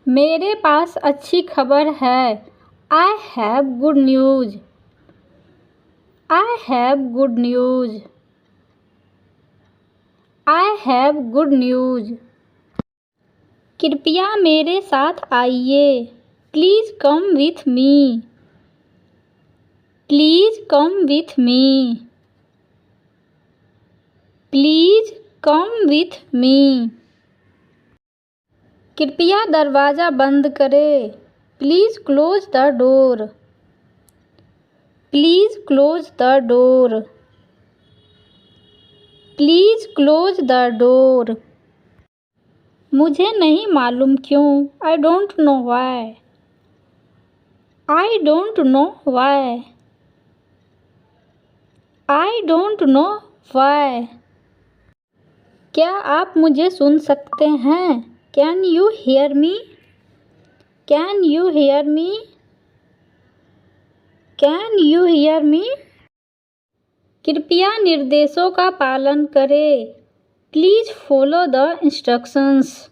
मेरे पास अच्छी खबर है। I have good news. I have good news. I have good news. कृपया मेरे साथ आइए। Please come with me. Please come with me. Please come with मी। कृपया दरवाज़ा बंद करें। Please close the door. Please close the door. Please close the door. मुझे नहीं मालूम क्यों। I don't know why. I don't know why. I don't know why. क्या आप मुझे सुन सकते हैं? Can you hear me? Can you hear me? Can you hear me? कृपया निर्देशों का पालन करें। Please follow the instructions.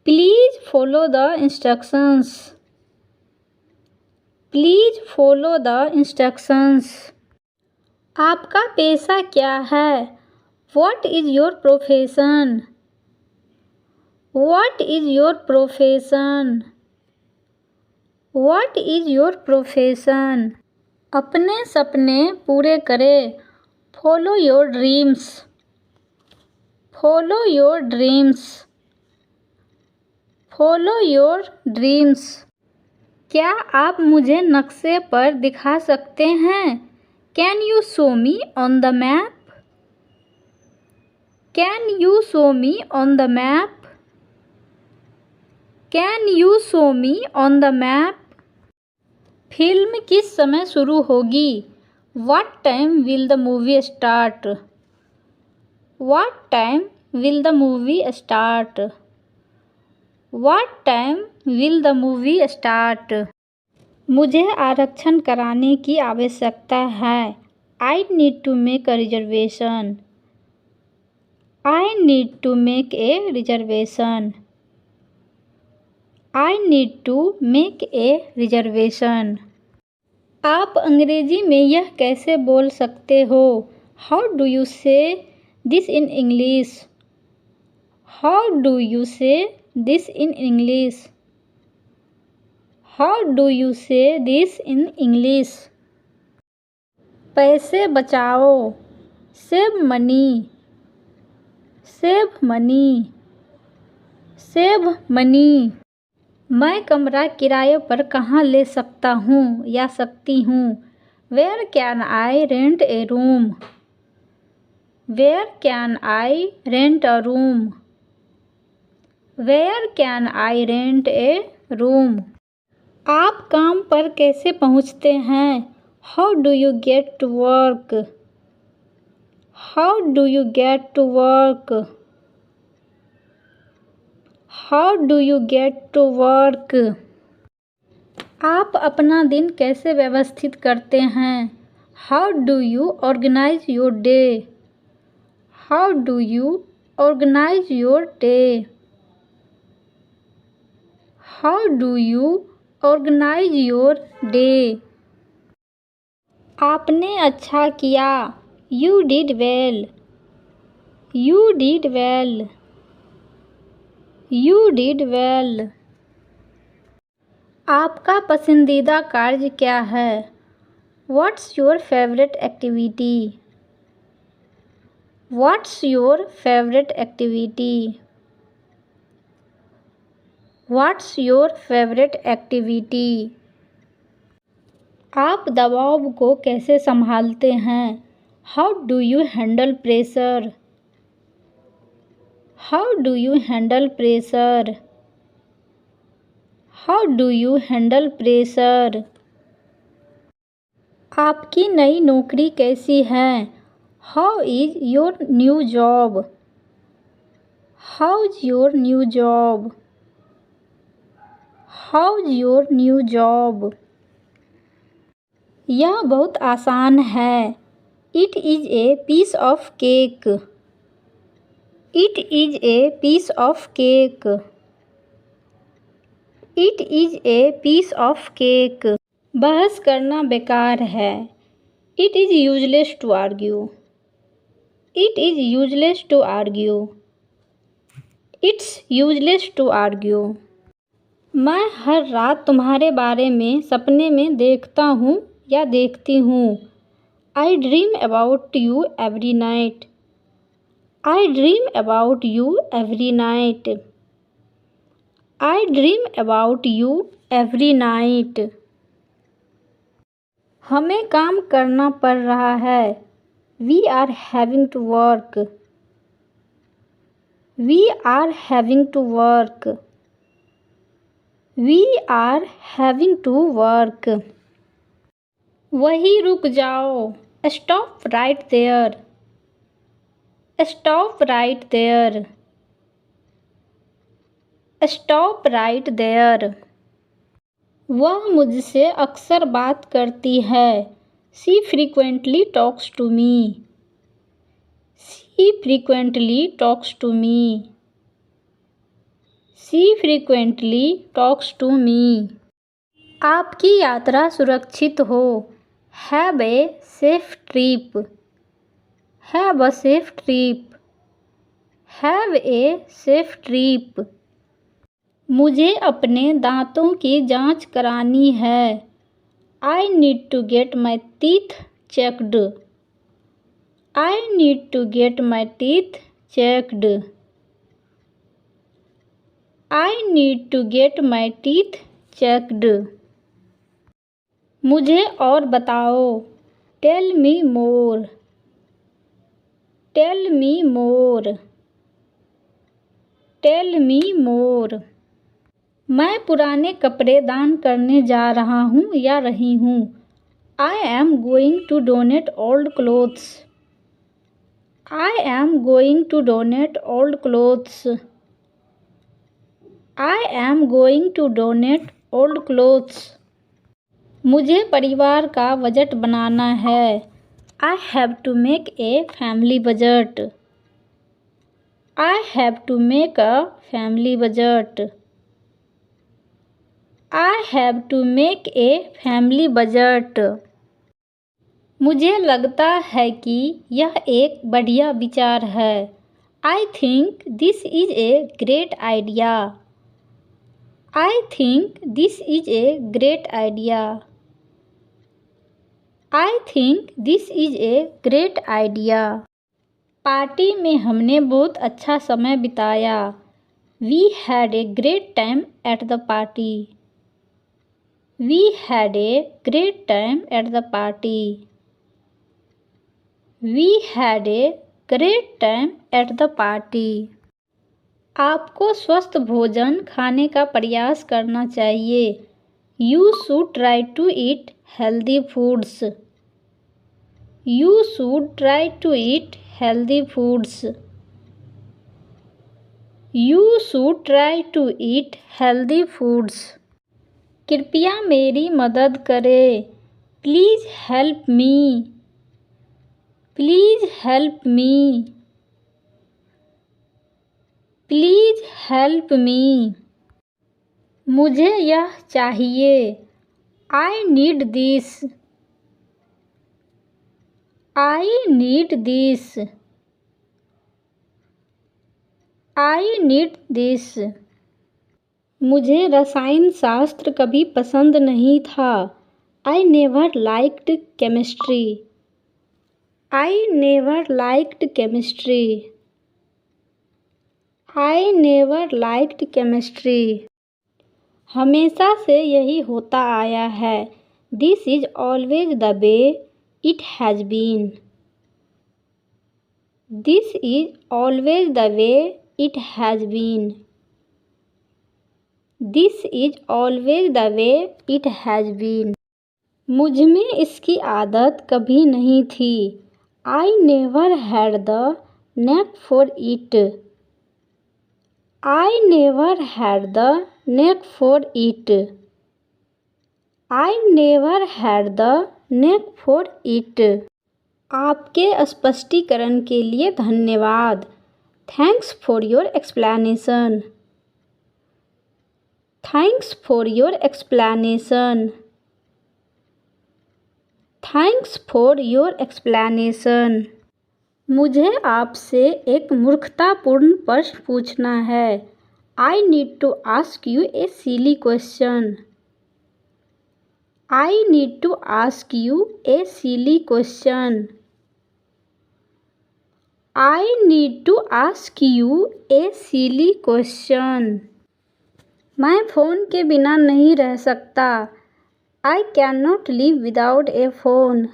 Please follow the instructions. Please follow the instructions. आपका पेशा क्या है? What is your profession? What is your profession? What is your profession? अपने सपने पूरे करें। Follow your dreams. Follow your dreams. Follow your dreams. क्या आप मुझे नक्शे पर दिखा सकते हैं? Can you show me on the map? Can you show me on the map? Can you show me on the map? Film किस समय शुरू होगी? What time will the movie start? What time will the movie start? What time will the movie start? मुझे आरक्षण कराने की आवश्यकता है। I need to make a reservation. I need to make a reservation. I need to make a reservation. आप अंग्रेजी में यह कैसे बोल सकते हो? How do you say this in English? How do you say this in English? How do you say this in English? पैसे बचाओ। Save money. Save money. Save money. मैं कमरा किराए पर कहाँ ले सकता हूँ या सकती हूँ? Where can I rent a room? Where can I rent a room? Where can I rent a room? आप काम पर कैसे पहुँचते हैं? How do you get to work? How do you get to work? How do you get to work? आप अपना दिन कैसे व्यवस्थित करते हैं? How do you organise your day? How do you organise your day? How do you organise your day? आपने अच्छा किया। You did well. You did well. You did well. आपका पसंदीदा कार्य क्या है? What's your favourite activity? What's your favourite activity? What's your favourite activity? आप दबाव को कैसे संभालते हैं? How do you handle pressure? How do you handle pressure? How do you handle pressure? आपकी नई नौकरी कैसी है? How is your new job? How is your new job? How is your new job? यह बहुत आसान है। It is a piece of cake. It is a piece of cake. It is a piece of cake. बहस करना बेकार है। It is useless to argue. It is useless to argue. It's useless to argue. मैं हर रात तुम्हारे बारे में सपने में देखता हूँ या देखती हूँ। I dream about you every night. I dream about you every night. I dream about you every night. हमें काम करना पड़ रहा है। We are having to work. We are having to work. We are having to work. वहीं रुक जाओ। Stop right there. Stop right there. Stop right there. वह मुझसे अक्सर बात करती है। She frequently talks to me. She frequently talks to me. She frequently talks to me. आपकी यात्रा सुरक्षित हो। Have a safe trip. Have a safe trip. Have a safe trip. मुझे अपने दांतों की जांच करानी है। I need to get my teeth checked. I need to get my teeth checked. I need to get my teeth checked. मुझे और बताओ। Tell me more. Tell me more. Tell me more. मैं पुराने कपड़े दान करने जा रहा हूँ या रही हूँ। I am going to donate old clothes. I am going to donate old clothes. I am going to donate old clothes. मुझे परिवार का बजट बनाना है। I have to make a family budget. I have to make a family budget. I have to make a family budget. मुझे लगता है कि यह एक बढ़िया विचार है। I think this is a great idea. I think this is a great idea. I think this is a great idea. Party में हमने बहुत अच्छा समय बिताया। We had a great time at the party. We had a great time at the party. We had a great time at the party. आपको स्वस्थ भोजन खाने का प्रयास करना चाहिए। You should try to eat healthy foods. You should try to eat healthy foods. You should try to eat healthy foods. कृपया मेरी मदद करें। Please help me. Please help me. Please help me. मुझे यह चाहिए। I need this. I need this. I need this. मुझे रसायन शास्त्र कभी पसंद नहीं था। I never liked chemistry. I never liked chemistry. I never liked chemistry. हमेशा से यही होता आया है। This is always the way it has been. This is always the way it has been. This is always the way it has been. मुझ में इसकी आदत कभी नहीं थी। I never had the knack for it. I never had the knack for it. I never had the knack for it. आपके स्पष्टीकरण के लिए धन्यवाद। Thanks for your explanation. Thanks for your explanation. Thanks for your explanation. मुझे आपसे एक मूर्खतापूर्ण प्रश्न पूछना है। I need to ask you a silly question. I need to ask you a silly question. I need to ask you a silly question. मैं phone के बिना नहीं रह सकता। I can not live without a phone.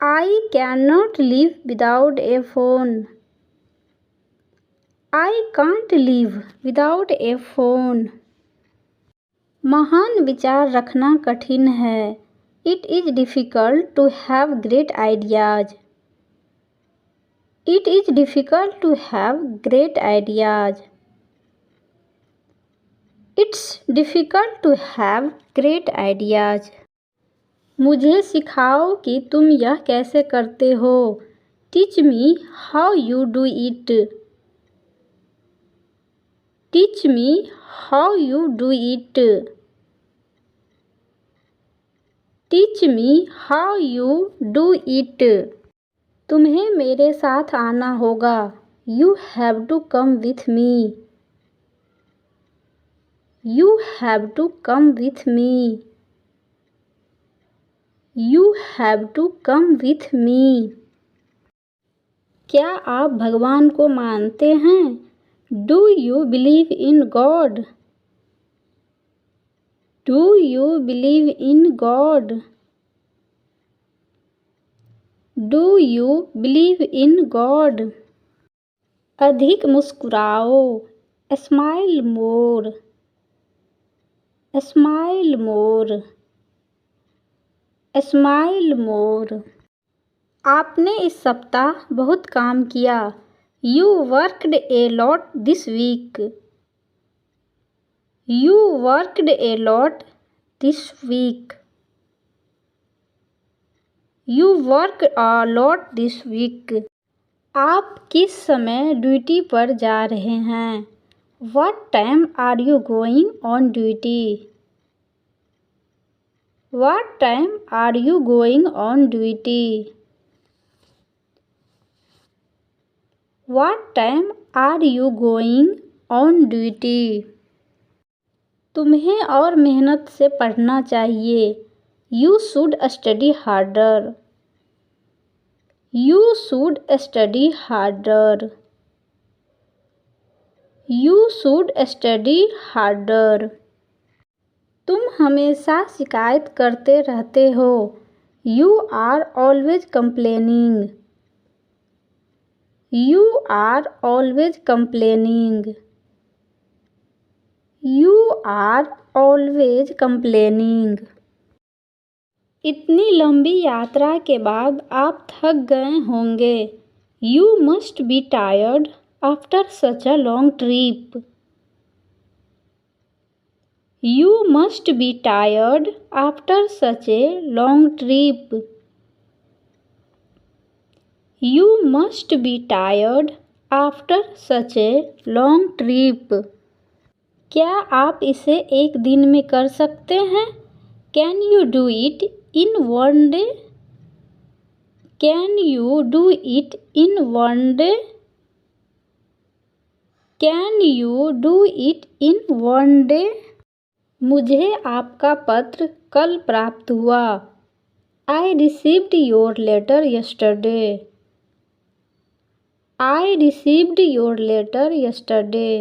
I can not live without a phone. I can't live without a phone. महान विचार रखना कठिन है। It is difficult to have great ideas. It is difficult to have great ideas. It's difficult to have great ideas. मुझे सिखाओ कि तुम यह कैसे करते हो। Teach me how you do it. Teach me how you do it. Teach me how you do it. तुम्हें मेरे साथ आना होगा। You have to come with me. You have to come with me. You have to come with me. क्या आप भगवान को मानते हैं? Do you believe in God? Do you believe in God? Do you believe in God? अधिक मुस्कुराओ। Smile more. Smile more. Smile more. आपने इस सप्ताह बहुत काम किया। You worked a lot this week. You worked a lot this week. You work a lot this week. आप किस समय ड्यूटी पर जा रहे हैं? What time are you going on duty? What time are you going on duty? What time are you going on duty? तुम्हें और मेहनत से पढ़ना चाहिए। You should study harder. You should study harder. You should study harder. तुम हमेशा शिकायत करते रहते हो। You are always complaining. You are always complaining. You are always complaining. इतनी लंबी यात्रा के बाद आप थक गए होंगे। You must be tired after such a long trip. You must be tired after such a long trip. You must be tired after such a long trip. क्या आप इसे एक दिन में कर सकते हैं? Can you do it in one day? Can you do it in one day? Can you do it in one day? मुझे आपका पत्र कल प्राप्त हुआ। I received your letter yesterday. I received your letter yesterday.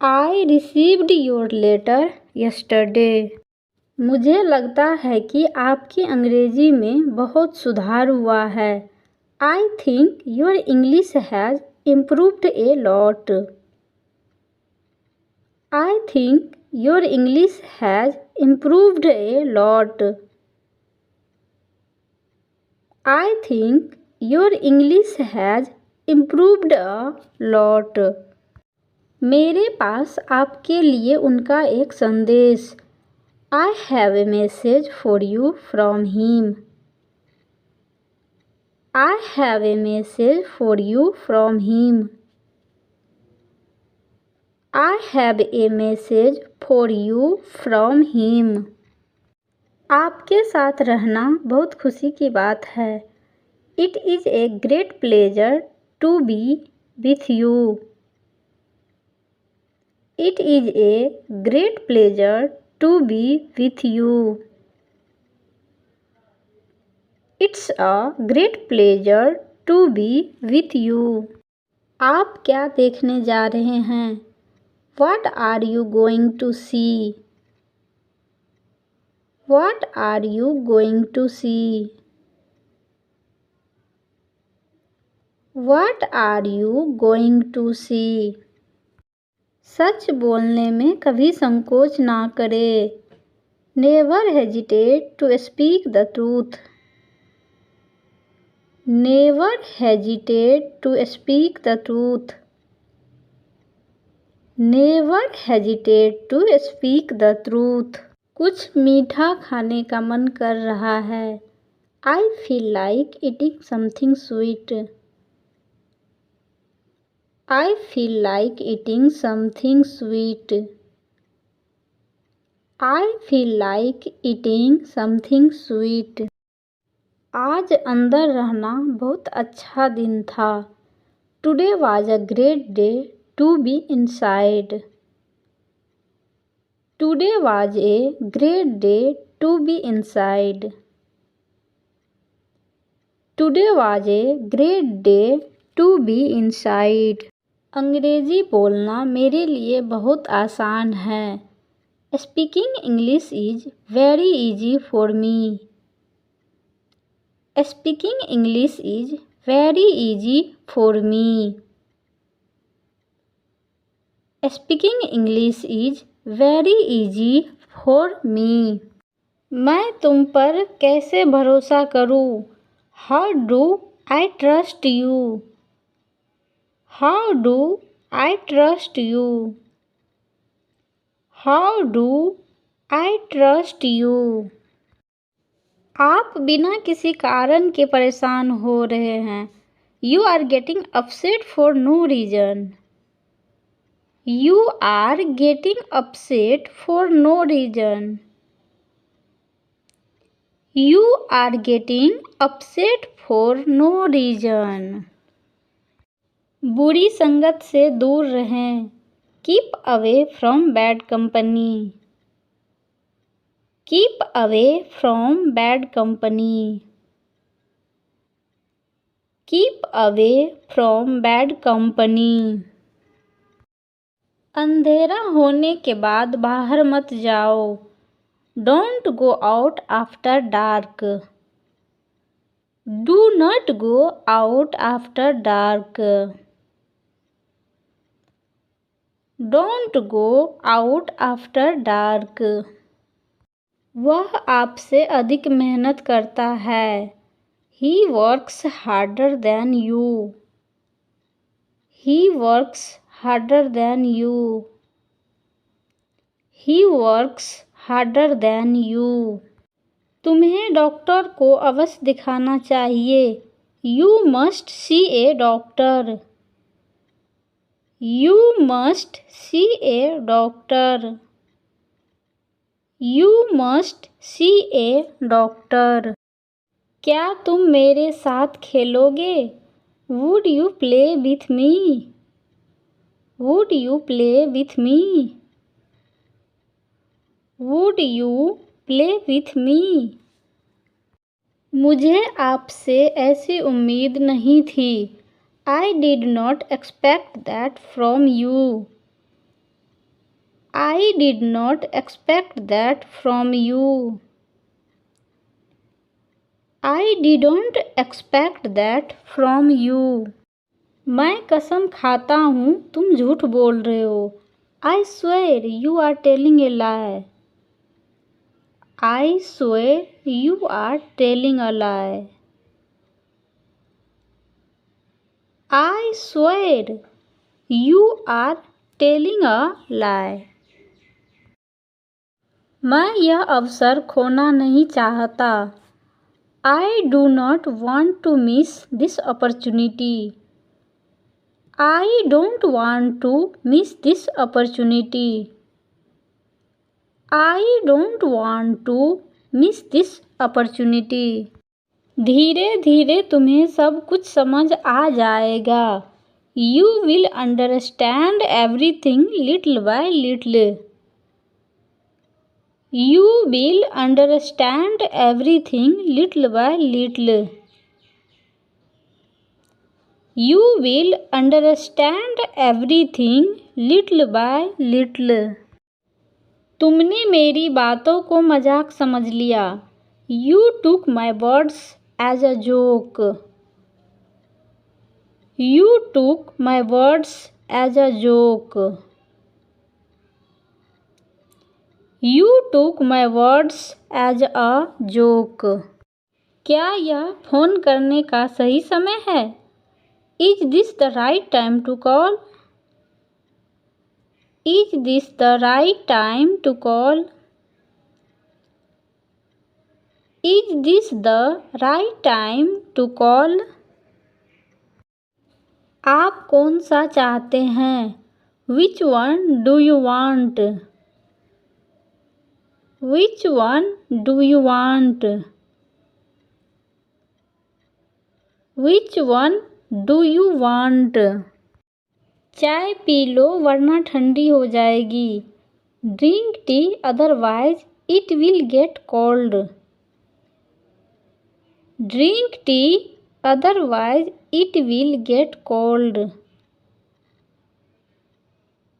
I received your letter yesterday. मुझे लगता है कि आपकी अंग्रेजी में बहुत सुधार हुआ है। I think your English has improved a lot. I think your English has improved a lot. I think your English has improved a lot. मेरे पास आपके लिए उनका एक संदेश। I have a message for you from him. I have a message for you from him. I have a message for you from him. आपके साथ रहना बहुत खुशी की बात है. It is a great pleasure to be with you. It is a great pleasure to be with you. It's a great pleasure to be with you. आप क्या देखने जा रहे हैं? What are you going to see? What are you going to see? What are you going to see? सच बोलने में कभी संकोच ना करें. Never hesitate to speak the truth. Never hesitate to speak the truth. Never hesitate to speak the truth. कुछ मीठा खाने का मन कर रहा है. I feel like eating something sweet. I feel like eating something sweet. I feel like eating something sweet. आज अंदर रहना बहुत अच्छा दिन था. Today was a great day to be inside. Today was a great day to be inside. Today was a great day to be inside. अंग्रेजी बोलना मेरे लिए बहुत आसान है. Speaking English is very easy for me. Speaking English is very easy for me. Speaking English is very easy for me. मैं तुम पर कैसे भरोसा करूं? How do I trust you? How do I trust you? How do I trust you? आप बिना किसी कारण के परेशान हो रहे हैं. You are getting upset for no reason. You are getting upset for no reason. You are getting upset for no reason. बुरी संगत से दूर रहें. Keep away from bad company. Keep away from bad company. Keep away from bad company. अंधेरा होने के बाद बाहर मत जाओ. Don't go out after dark. Do not go out after dark. Don't go out after dark. वह आपसे अधिक मेहनत करता है. He works harder than you. He works harder than you. He works harder than you. तुम्हें doctor को अवश्य दिखाना चाहिए. You must see a doctor. You must see a doctor. You must see a doctor. क्या तुम मेरे साथ खेलोगे? Would you play with me? Would you play with me? Would you play with me? मुझे आपसे ऐसी उम्मीद नहीं थी. I did not expect that from you. I did not expect that from you. I didn't expect that from you. मैं कसम खाता हूँ तुम झूठ बोल रहे हो. I swear you are telling a lie. I swear you are telling a lie. I swear you are telling a lie. मैं यह अवसर खोना नहीं चाहता. I do not want to miss this opportunity. I don't want to miss this opportunity. I don't want to miss this opportunity. धीरे धीरे तुम्हें सब कुछ समझ आ जाएगा. You will understand everything little by little. You will understand everything little by little. You will understand everything little by little. तुमने मेरी बातों को मजाक समझ लिया. You took my words as a joke. You took my words as a joke. You took my words as a joke. क्या यह phone करने का सही समय है? Is this the right time to call? Is this the right time to call? Is this the right time to call? आप कौन सा चाहते हैं? Which one do you want? Which one do you want? Which one do you want? चाय P low वरना ठंडी हो जाएगी. Drink tea otherwise it will get cold. Drink tea otherwise it will get cold.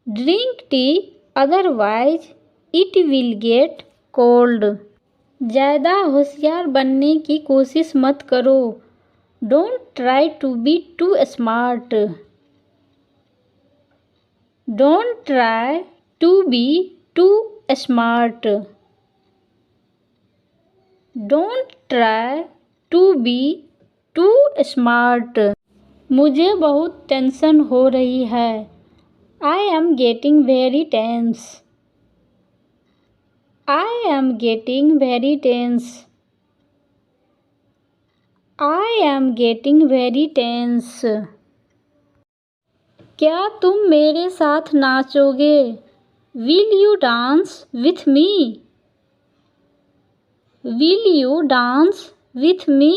Drink tea otherwise it will get cold. ज़्यादा होशियार बनने की कोशिश मत करो. Don't try to be too smart. Don't try to be too smart. Don't try to be too smart. मुझे बहुत tension हो रही है. I am getting very tense. I am getting very tense. I am getting very tense. क्या तुम मेरे साथ नाचोगे? Will you dance with me? Will you dance with me?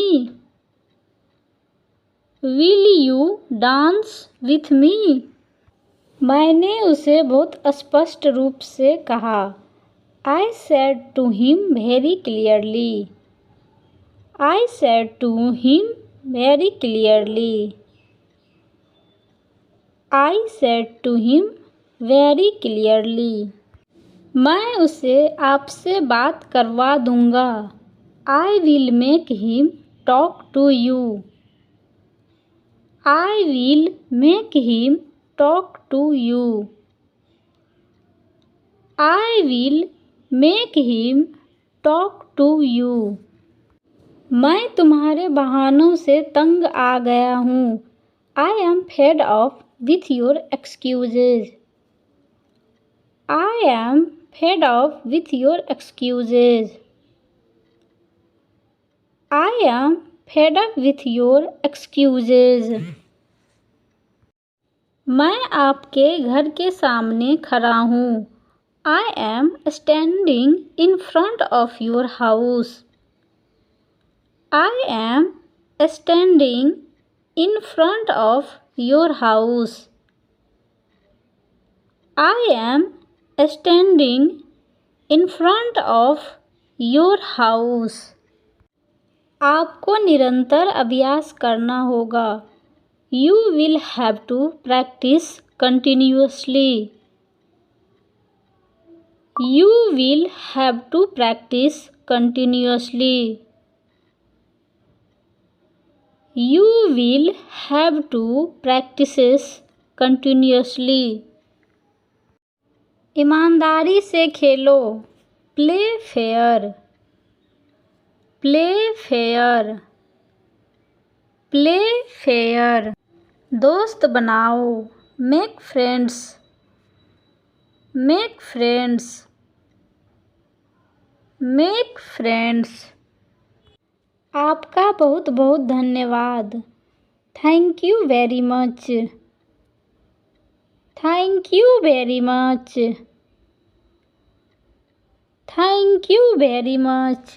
Will you dance with me? मैंने उसे बहुत स्पष्ट रूप से कहा. I said to him very clearly. I said to him very clearly. I said to him very clearly. मैं उसे आपसे बात करवा दूँगा. I will make him talk to you. I will make him talk to you. I will make him talk to you. मैं तुम्हारे बहानों से तंग आ गया हूँ. I am fed up with your excuses. I am fed up with your excuses. I am fed up with your excuses. मैं आपके घर के सामने खड़ा हूँ. I am standing in front of your house. I am standing in front of your house. I am standing in front of your house. आपको निरंतर अभ्यास करना होगा. You will have to practice continuously. You will have to practice continuously. You will have to practice continuously. ईमानदारी से खेलो. Play fair. Play fair. Play fair. दोस्त बनाओ. Make friends. Make friends. Make friends. आपका बहुत बहुत धन्यवाद. Thank you very much. Thank you very much. Thank you very much.